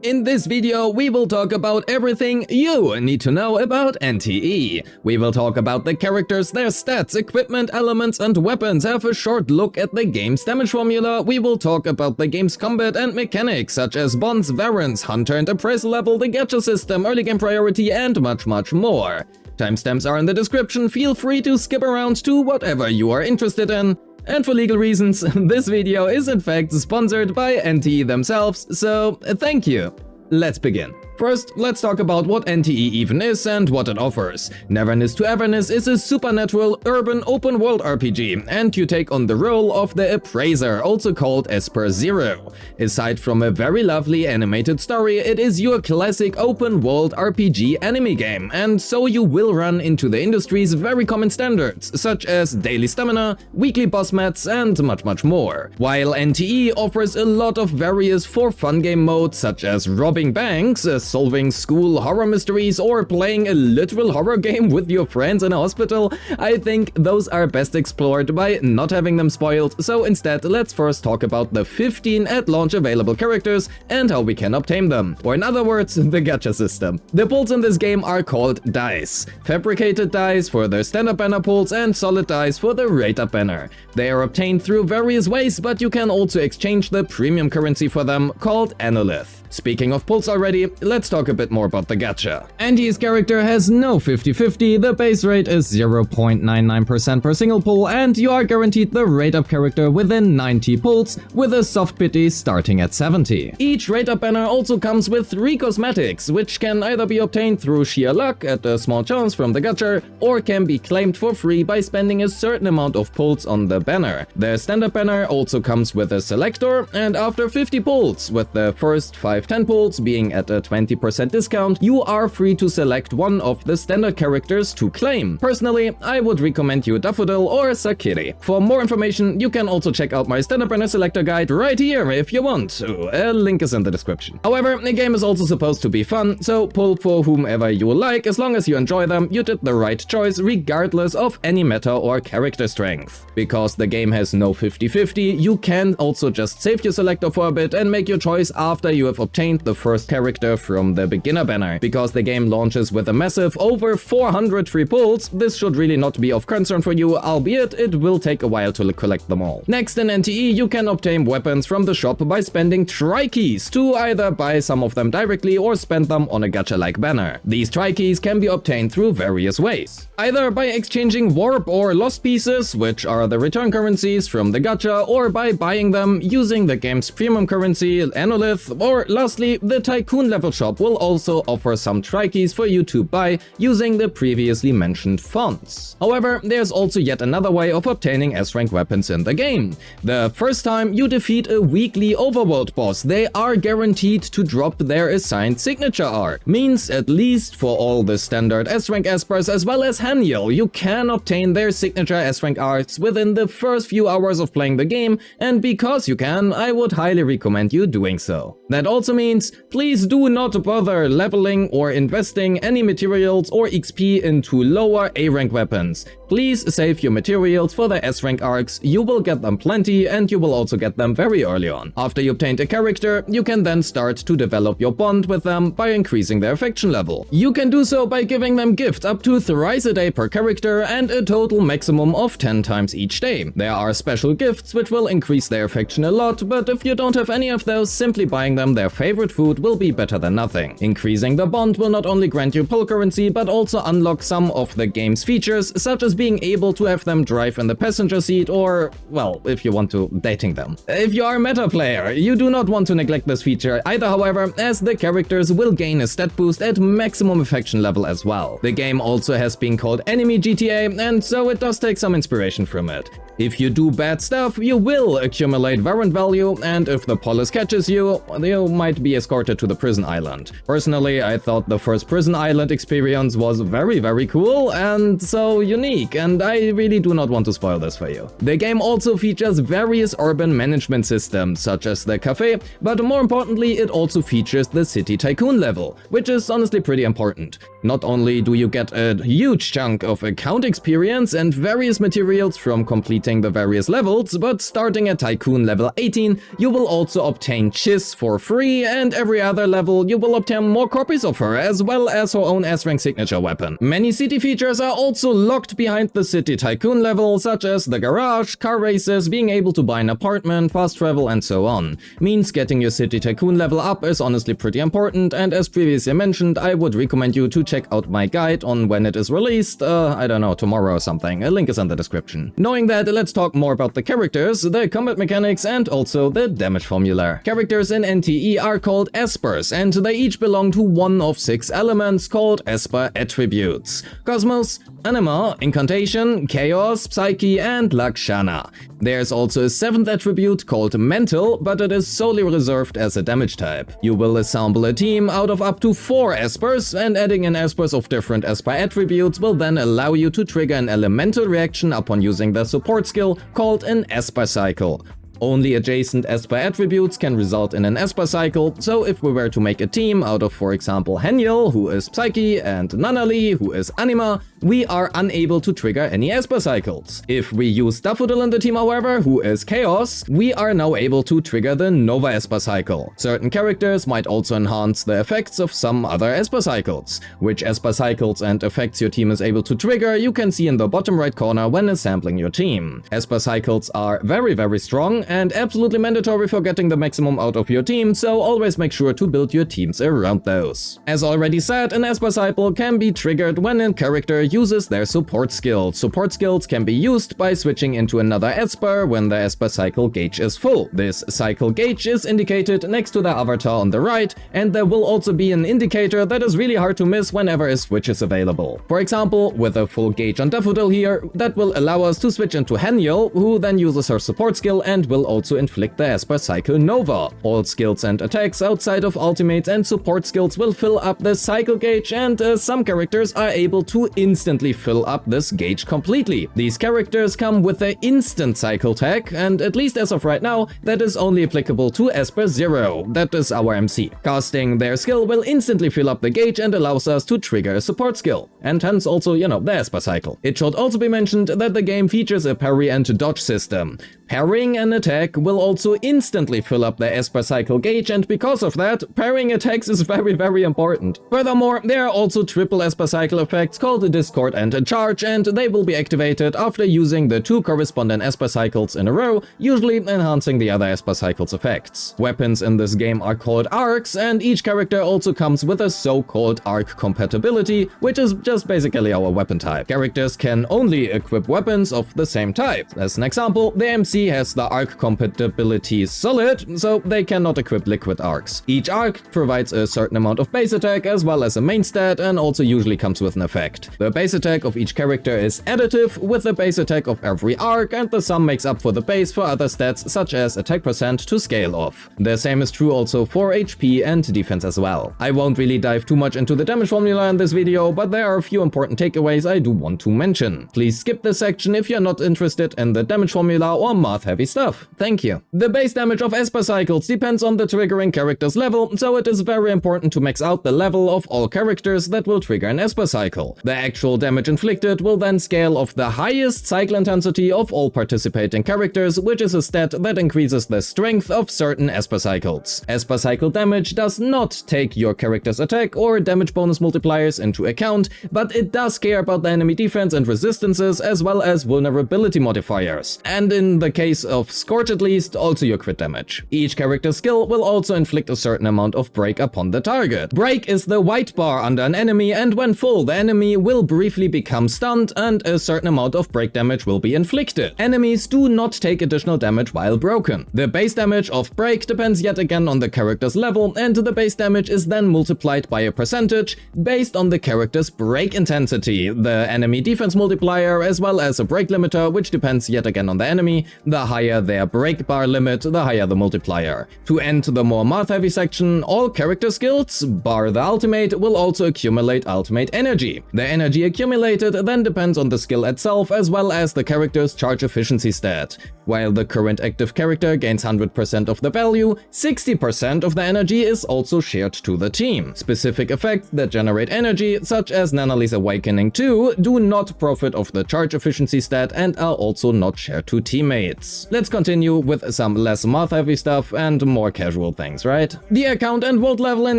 In this video, we will talk about everything you need to know about NTE. We will talk about the characters, their stats, equipment, elements, and weapons, have a short look at the game's damage formula, we will talk about the game's combat and mechanics such as bonds, warrants, hunter and appraisal level, the gacha system, early game priority, and much more. Timestamps are in the description, feel free to skip around to whatever you are interested in. And for legal reasons, this video is in fact sponsored by NTE themselves, so thank you. Let's begin. First, let's talk about what NTE even is and what it offers. Neverness To Everness is a supernatural, urban, open-world RPG, and you take on the role of the Appraiser, also called Esper Zero. Aside from a very lovely animated story, it is your classic open-world RPG anime game, and so you will run into the industry's very common standards, such as daily stamina, weekly boss mats, and much more. While NTE offers a lot of various for-fun game modes, such as robbing banks, solving school horror mysteries, or playing a literal horror game with your friends in a hospital, I think those are best explored by not having them spoiled, so instead let's first talk about the 15 at launch available characters and how we can obtain them, or in other words, the gacha system. The pulls in this game are called dice. Fabricated dice for the standard banner pulls and solid dice for the rate-up banner. They are obtained through various ways, but you can also exchange the premium currency for them, called Anolith. Speaking of pulls already, let's talk a bit more about the gacha. NTE's character has no 50-50, the base rate is 0.99% per single pull, and you are guaranteed the rate-up character within 90 pulls, with a soft pity starting at 70. Each rate-up banner also comes with 3 cosmetics, which can either be obtained through sheer luck at a small chance from the gacha, or can be claimed for free by spending a certain amount of pulls on the banner. The standard banner also comes with a selector, and after 50 pulls, with the first 5-10 pulls being at a 20% discount, you are free to select one of the standard characters to claim. Personally, I would recommend you Daffodil or Sakiri. For more information, you can also check out my standard banner selector guide right here if you want to. A link is in the description. However, the game is also supposed to be fun, so pull for whomever you like. As long as you enjoy them, you did the right choice regardless of any meta or character strength. Because the game has no 50-50, you can also just save your selector for a bit and make your choice after you have obtained the first character from the beginner banner. Because the game launches with a massive over 400 free pulls, this should really not be of concern for you, albeit it will take a while to collect them all. Next, in NTE, you can obtain weapons from the shop by spending tri-keys to either buy some of them directly or spend them on a gacha-like banner. These tri-keys can be obtained through various ways. Either by exchanging warp or lost pieces, which are the return currencies from the gacha, or by buying them using the game's premium currency, Anolith, or lastly, the Tycoon level shop will also offer some tri-keys for you to buy using the previously mentioned fonts. However, there's also yet another way of obtaining S-rank weapons in the game. The first time you defeat a weekly overworld boss, they are guaranteed to drop their assigned signature arc. Means at least for all the standard S-rank Espers as well as Haniel, you can obtain their signature S-rank arcs within the first few hours of playing the game, and because you can, I would highly recommend you doing so. That also means please do not bother leveling or investing any materials or XP into lower A-rank weapons. Please save your materials for the S-rank arcs, you will get them plenty and you will also get them very early on. After you obtained a character, you can then start to develop your bond with them by increasing their affection level. You can do so by giving them gifts up to thrice a day per character and a total maximum of 10 times each day. There are special gifts which will increase their affection a lot, but if you don't have any of those, simply buying them their favorite food will be better than nothing. Increasing the bond will not only grant you pull currency, but also unlock some of the game's features, such as being able to have them drive in the passenger seat or, well, if you want to, dating them. If you are a meta player, you do not want to neglect this feature either, however, as the characters will gain a stat boost at maximum affection level as well. The game also has been called Enemy GTA, and so it does take some inspiration from it. If you do bad stuff, you will accumulate warrant value, and if the police catches you, you might be escorted to the prison island. Personally, I thought the first prison island experience was very cool and so unique. unique, and I really do not want to spoil this for you. The game also features various urban management systems, such as the cafe, but more importantly, it also features the City Tycoon level, which is honestly pretty important. Not only do you get a huge chunk of account experience and various materials from completing the various levels, but starting at Tycoon level 18, you will also obtain Chiss for free, and every other level you will obtain more copies of her, as well as her own S-rank signature weapon. Many city features are also locked behind the City Tycoon level, such as the garage, car races, being able to buy an apartment, fast travel, and so on. Means getting your City Tycoon level up is honestly pretty important, and as previously mentioned, I would recommend you to check out my guide on when it is released, I don't know, tomorrow or something. A link is in the description. Knowing that, let's talk more about the characters, the combat mechanics, and also the damage formula. Characters in NTE are called espers, and they each belong to one of 6 elements called esper attributes: Cosmos, Anima, Incantation, Chaos, Psyche, and Lakshana. There's also a 7th attribute called Mental, but it is solely reserved as a damage type. You will assemble a team out of up to 4 espers, and adding in espers of different esper attributes will then allow you to trigger an elemental reaction upon using the support skill called an Esper Cycle. Only adjacent esper attributes can result in an esper cycle, so if we were to make a team out of, for example, Heniel, who is Psyche, and Nanali, who is Anima, we are unable to trigger any esper cycles. If we use Daffodil in the team, however, who is Chaos, we are now able to trigger the Nova Esper cycle. Certain characters might also enhance the effects of some other esper cycles. Which esper cycles and effects your team is able to trigger, you can see in the bottom right corner when assembling your team. Esper cycles are very strong and absolutely mandatory for getting the maximum out of your team, so always make sure to build your teams around those. As already said, an Esper cycle can be triggered when a character uses their support skill. Support skills can be used by switching into another Esper when the Esper cycle gauge is full. This cycle gauge is indicated next to the avatar on the right, and there will also be an indicator that is really hard to miss whenever a switch is available. For example, with a full gauge on Daffodil here, that will allow us to switch into Heniel, who then uses her support skill and will also inflict the Esper Cycle Nova. All skills and attacks outside of ultimates and support skills will fill up the cycle gauge, and some characters are able to instantly fill up this gauge completely. These characters come with the instant cycle tag, and at least as of right now, that is only applicable to Esper 0, that is our MC. Casting their skill will instantly fill up the gauge and allows us to trigger a support skill, and hence also, the Esper Cycle. It should also be mentioned that the game features a parry and dodge system. Parrying an attack will also instantly fill up the Esper Cycle gauge, and because of that, parrying attacks is very important. Furthermore, there are also Triple-Esper Cycle effects called Discord and Charge, and they will be activated after using the 2 corresponding Esper Cycles in a row, usually enhancing the other Esper Cycles effects. Weapons in this game are called arcs, and each character also comes with a so-called arc compatibility, which is just basically our weapon type. Characters can only equip weapons of the same type. As an example, the MC has the arc compatibility solid, so they cannot equip liquid arcs. Each arc provides a certain amount of base attack as well as a main stat, and also usually comes with an effect. The base attack of each character is additive with the base attack of every arc, and the sum makes up for the base for other stats such as attack percent to scale off. The same is true also for HP and defense as well. I won't really dive too much into the damage formula in this video, but there are a few important takeaways I do want to mention. Please skip this section if you're not interested in the damage formula or math-heavy stuff. Thank you. The base damage of Esper Cycles depends on the triggering character's level, so it is very important to max out the level of all characters that will trigger an Esper Cycle. The actual damage inflicted will then scale off the highest cycle intensity of all participating characters, which is a stat that increases the strength of certain Esper Cycles. Esper Cycle damage does not take your character's attack or damage bonus multipliers into account, but it does care about the enemy defense and resistances as well as vulnerability modifiers. And in the case of Scorch at least, also your crit damage. Each character's skill will also inflict a certain amount of break upon the target. Break is the white bar under an enemy, and when full, the enemy will briefly become stunned and a certain amount of break damage will be inflicted. Enemies do not take additional damage while broken. The base damage of break depends yet again on the character's level, and the base damage is then multiplied by a percentage based on the character's break intensity, the enemy defense multiplier, as well as a break limiter, which depends yet again on the enemy. The higher their higher break bar limit, the higher the multiplier. To end the more math-heavy section, all character skills, bar the ultimate, will also accumulate ultimate energy. The energy accumulated then depends on the skill itself as well as the character's charge efficiency stat. While the current active character gains 100% of the value, 60% of the energy is also shared to the team. Specific effects that generate energy, such as Nanali's Awakening 2, do not profit of the charge efficiency stat and are also not shared to teammates. Let's continue with some less math-heavy stuff and more casual things, right? The account and vault level in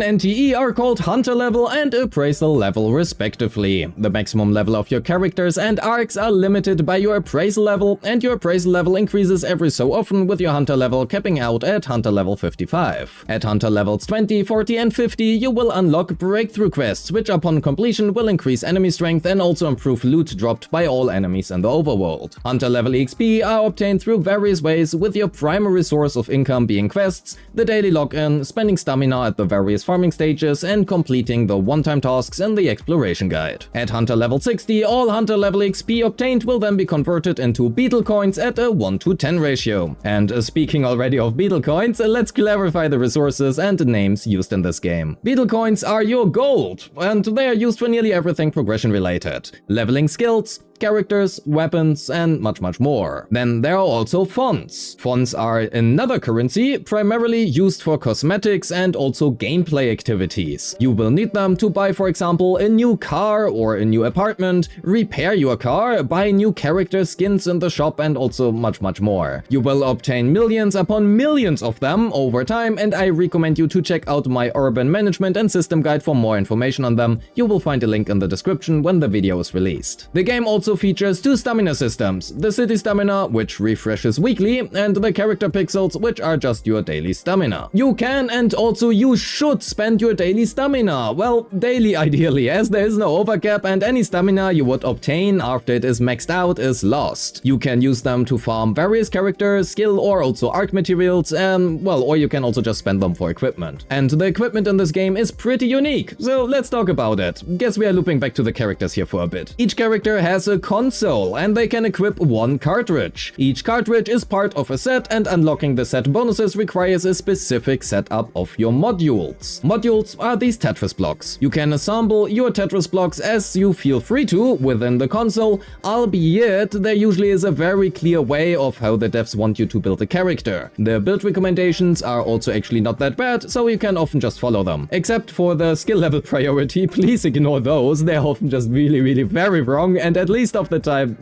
NTE are called Hunter level and Appraisal level respectively. The maximum level of your characters and arcs are limited by your Appraisal level, and your Appraisal level increases every so often, with your Hunter level capping out at Hunter level 55. At Hunter levels 20, 40 and 50, you will unlock breakthrough quests, which upon completion will increase enemy strength and also improve loot dropped by all enemies in the overworld. Hunter level XP are obtained through various ways, with your primary source of income being quests, the daily login, spending stamina at the various farming stages, and completing the one-time tasks in the exploration guide. At Hunter level 60, all Hunter level XP obtained will then be converted into beetle coins at a 1:10 ratio. And speaking already of beetle coins, let's clarify the resources and names used in this game. Beetle coins are your gold, and they are used for nearly everything progression related. Leveling skills, characters, weapons, and much more. Then there are also fonts. Fonts are another currency, primarily used for cosmetics and also gameplay activities. You will need them to buy, for example, a new car or a new apartment, repair your car, buy new character skins in the shop, and also much more. You will obtain millions upon millions of them over time, and I recommend you to check out my urban management and system guide for more information on them. You will find a link in the description when the video is released. The game also features two stamina systems, the city stamina, which refreshes weekly, and the character pixels, which are just your daily stamina. You can and also you should spend your daily stamina, well, daily ideally, as there is no overcap and any stamina you would obtain after it is maxed out is lost. You can use them to farm various characters, skill or also arc materials, well, or you can also just spend them for equipment. And the equipment in this game is pretty unique, so let's talk about it. Guess we are looping back to the characters here for a bit. Each character has a console, and they can equip one cartridge. Each cartridge is part of a set, and unlocking the set bonuses requires a specific setup of your modules. Modules are these Tetris blocks. You can assemble your Tetris blocks as you feel free to within the console, albeit there usually is a very clear way of how the devs want you to build a character. The build recommendations are also actually not that bad, so you can often just follow them. Except for the skill level priority, please ignore those. They're often just really very wrong, and at least of the time,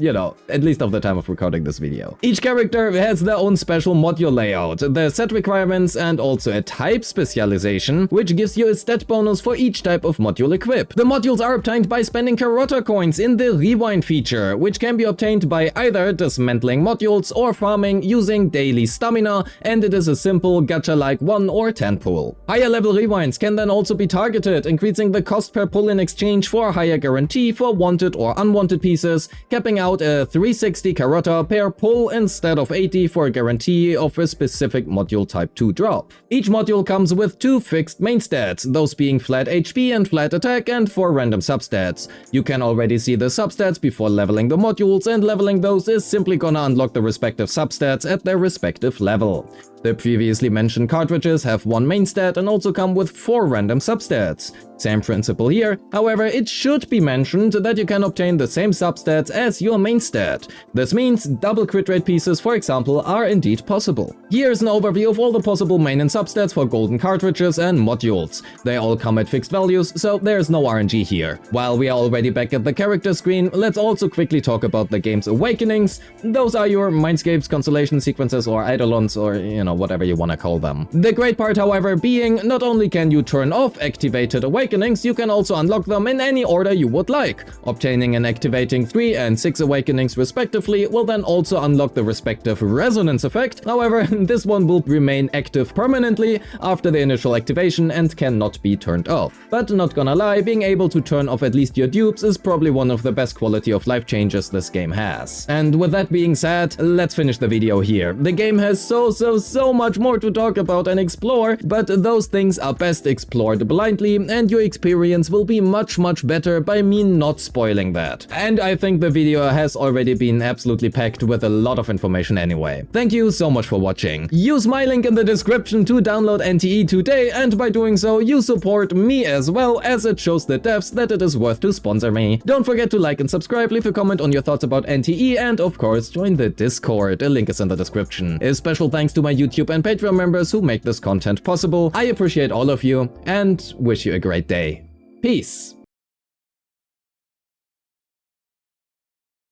at least of the time of recording this video. Each character has their own special module layout, the set requirements, and also a type specialization, which gives you a stat bonus for each type of module equipped. The modules are obtained by spending Carota coins in the Rewind feature, which can be obtained by either dismantling modules or farming using daily stamina, and it is a simple gacha-like 1 or 10 pull. Higher level rewinds can then also be targeted, increasing the cost per pull in exchange for a higher guarantee for wanted or unwanted pieces, capping out a 360 Carota per pull instead of 80 for a guarantee of a specific module type 2 drop. Each module comes with two fixed main stats, those being flat HP and flat attack, and 4 random substats. You can already see the substats before leveling the modules, and leveling those is simply gonna unlock the respective substats at their respective level. The previously mentioned cartridges have one main stat and also come with 4 random substats. Same principle here, however, it should be mentioned that you can obtain the same substats as your main stat. This means double crit rate pieces, for example, are indeed possible. Here's an overview of all the possible main and substats for golden cartridges and modules. They all come at fixed values, so there's no RNG here. While we are already back at the character screen, let's also quickly talk about the game's awakenings. Those are your mindscapes, constellation sequences, or eidolons, or whatever you wanna call them. The great part, however, being not only can you turn off activated awakenings, you can also unlock them in any order you would like. Obtaining and activating 3 and 6 awakenings respectively will then also unlock the respective resonance effect. However, this one will remain active permanently after the initial activation and cannot be turned off. But not gonna lie, being able to turn off at least your dupes is probably one of the best quality of life changes this game has. And with that being said, let's finish the video here. The game has so much more to talk about and explore, but those things are best explored blindly, and your experience will be much better by me not spoiling that. And I think the video has already been absolutely packed with a lot of information anyway. Thank you so much for watching. Use my link in the description to download NTE today, and by doing so, you support me as well, as it shows the devs that it is worth to sponsor me. Don't forget to like and subscribe, leave a comment on your thoughts about NTE, and of course, join the Discord. A link is in the description. A special thanks to my YouTube and Patreon members who make this content possible. I appreciate all of you, and wish you a great day. Peace.